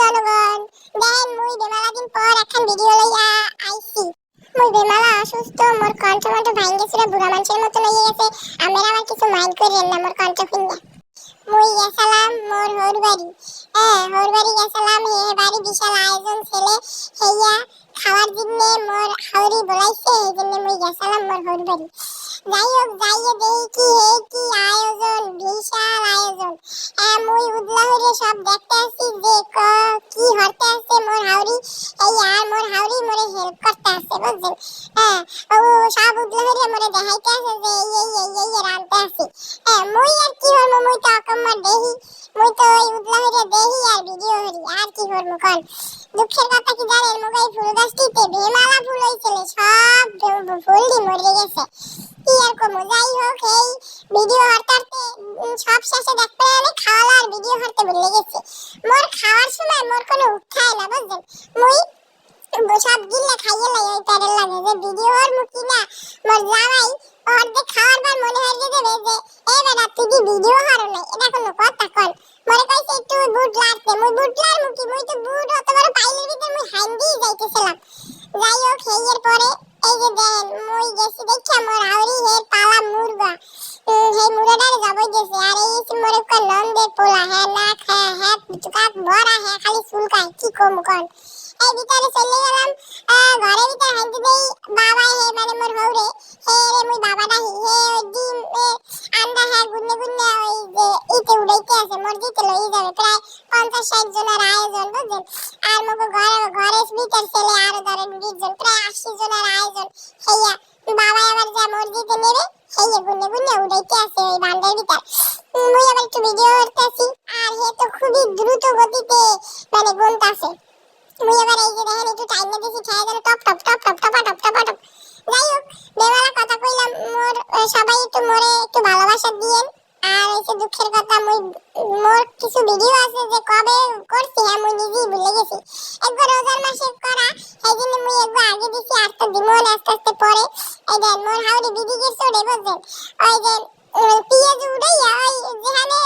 জনগণ দেন মুই বেমালা দিন পর একখান ভিডিও লইয়া আইছি। মুই বেমালা অসুস্থ, মোর কণ্ঠ মন্ঠ ভাঙ্গে চুরে বুড়া মানুষের মতো লইয়া গেছে। আমরা আবার কিছু মাইন্ড করেন না মোর কণ্ঠ শুনলে। মুই গেছিলাম মোর হৌর বাড়ি, হৌর বাড়ি গেছিলাম। হে বাড়ি বিশাল আয়োজন ছেলে হেইয়া খাওয়ার জন্য মোর হাওরি বলাইছে, এই জন্য মুই গেছিলাম মোর হৌর বাড়ি। যাই হোক যাইয়ে দেখি হে কি আয়োজন, বিশাল আয়োজন। মুই উদলা হইরে সব দেখতে আসি যে কি হরতে আছে মোর হাওরি। এই আর মোর হাওরি মোরে হেল্প করতে আছে বুঝছেন। ও সব উদলা হইরে মোরে দেখাইতে আছে যে এই রানতে আছে। মুই আর কি হরমু, মুই তো অকম্মার দেহি, মুই তো ওই উদলা হইরে দেহি আর ভিডিও হরি, আর কি হরমু কোন। দুঃখের কথা কি জানেন, মোগাই ফুল গাছটিতে বেমালা ফুল হইছিল, সব ফুলটি মরে গেছে। কি আর কমু, যাই হোক এই ভিডিও হরতে সব শেষে দেখতে আমি খাওয়া আর ভিডিও হরতে ভুলে গেছি। মোর খাওয়ার সময় মোর কোনো উঠায় না বুঝছেন। মুই সব গিলে খাইয়ে লাই ওই প্যারের লাগে যে ভিডিও হর মুখি না। মোর জামাই অর্ধেক খাওয়ার পর মনে হয় যে দেবে যে এ বেটা তুই কি ভিডিও হরো নাই, এটা কোনো কথা কন। মনে কইছে একটু বুট লাগতে, মুই বুট লার মুখি, মুই তো বুট অত বড় পাইলের ভিতর মুই হান্দি যাইতেছিলাম। যাই হোক হেয়ের পরে এই যে দেন মুই গেছি দেখা মোর হাওরি হের পালা মুরগা, হে মুরগাটারে জবাই দিয়েছে। আর এই মোর একটা নন্দের পোলা, হ্যাঁ না খায়, হ্যাঁ কাক ভরা, হ্যাঁ খালি চুলকায়, কি কমু কন। এই ভিতরে চলে গেলাম ঘরের ভিতরে হাঁটতে দেই। বাবা হে মানে মোর হৌরে হে রে মুই বাবা ডাহি, হে ওই ডিম আন্ডা হ্যাঁ গুন্নে গুন্নে ওই যে ইতে উড়াইতে আছে, মোর দিতে লই যাবে। প্রায় 50-60 জনের আয়োজন বুঝছেন। আর মোকে ঘরের ভিতর ছেলে আরো ধরেন 20 জন, প্রায় 80 জনের আয়োজন। হেয়া বাবা আবার যা মোর দিতে নেবে হেয়ে গুন্নে গুন্নে উড়াইতে আছে ওই বান্ডার ভিতর। মুই আবার একটু ভিডিও করতেছি আর হে তো খুবই দ্রুত গতিতে মানে গুনতাছে। মুই আবার এই যে দেখেন একটু টাইম দিয়েছি, খেয়ে গেল টপ টপ টপ টপ টপা টপ টপা টপ। যাই হোক বেমালা কথা কইলাম, মোর সবাই একটু মোরে একটু ভালোবাসা দিয়েন। আর এই যে দুঃখের কথা মুই মোর কিছু ভিডিও আছে যে কবে করছি হ্যাঁ মুই নিজেই ভুলে গেছি। একবার রোজার মাসে করা, এই জন্য মুই একবার আগে দিছি আর তো দিমন আস্তে আস্তে পরে। এই দেন মোর হাওড়ি দিদি গেছে ওরে বুঝছেন। ওই যে পিঁয়াজ উড়াইয়া ওই যেখানে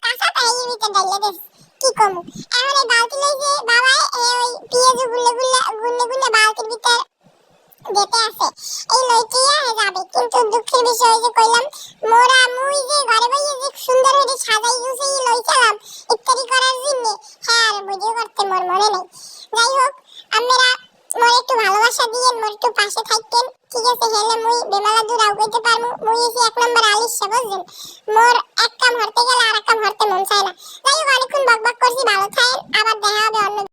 কাঁচা তাই ভিতরে ডাইলে দেশ, কি কমু। এখন এই বালতি লইছে বাবা ওই পিঁয়াজ গুলে বালতির ভিতর দিতে আছে, এই লইটিয়া যাবে। কিন্তু দুঃখের বিষয় যে কইলাম মোরা মুই যে ঘরে বইয়ে যে সুন্দর করে সাজাই গুছাই লইছিলাম ইফতারি করার জন্য, হ্যাঁ আর ভিডিও করতে মোর মনে নেই। যাই হোক আপনারা মোর একটু ভালোবাসা দিয়েন, মোর একটু পাশে থাকতেন, ঠিক আছে। হেলে মুই বেমালা দূর আগাইতে পারমু। মুই এসে 1 নম্বর আলিশা বুঝছেন। মোর এক কাম হরতে গেলে আর এক কাম হরতে মন চায় না। যাই হোক অনেকক্ষণ বকবক করছি, ভালো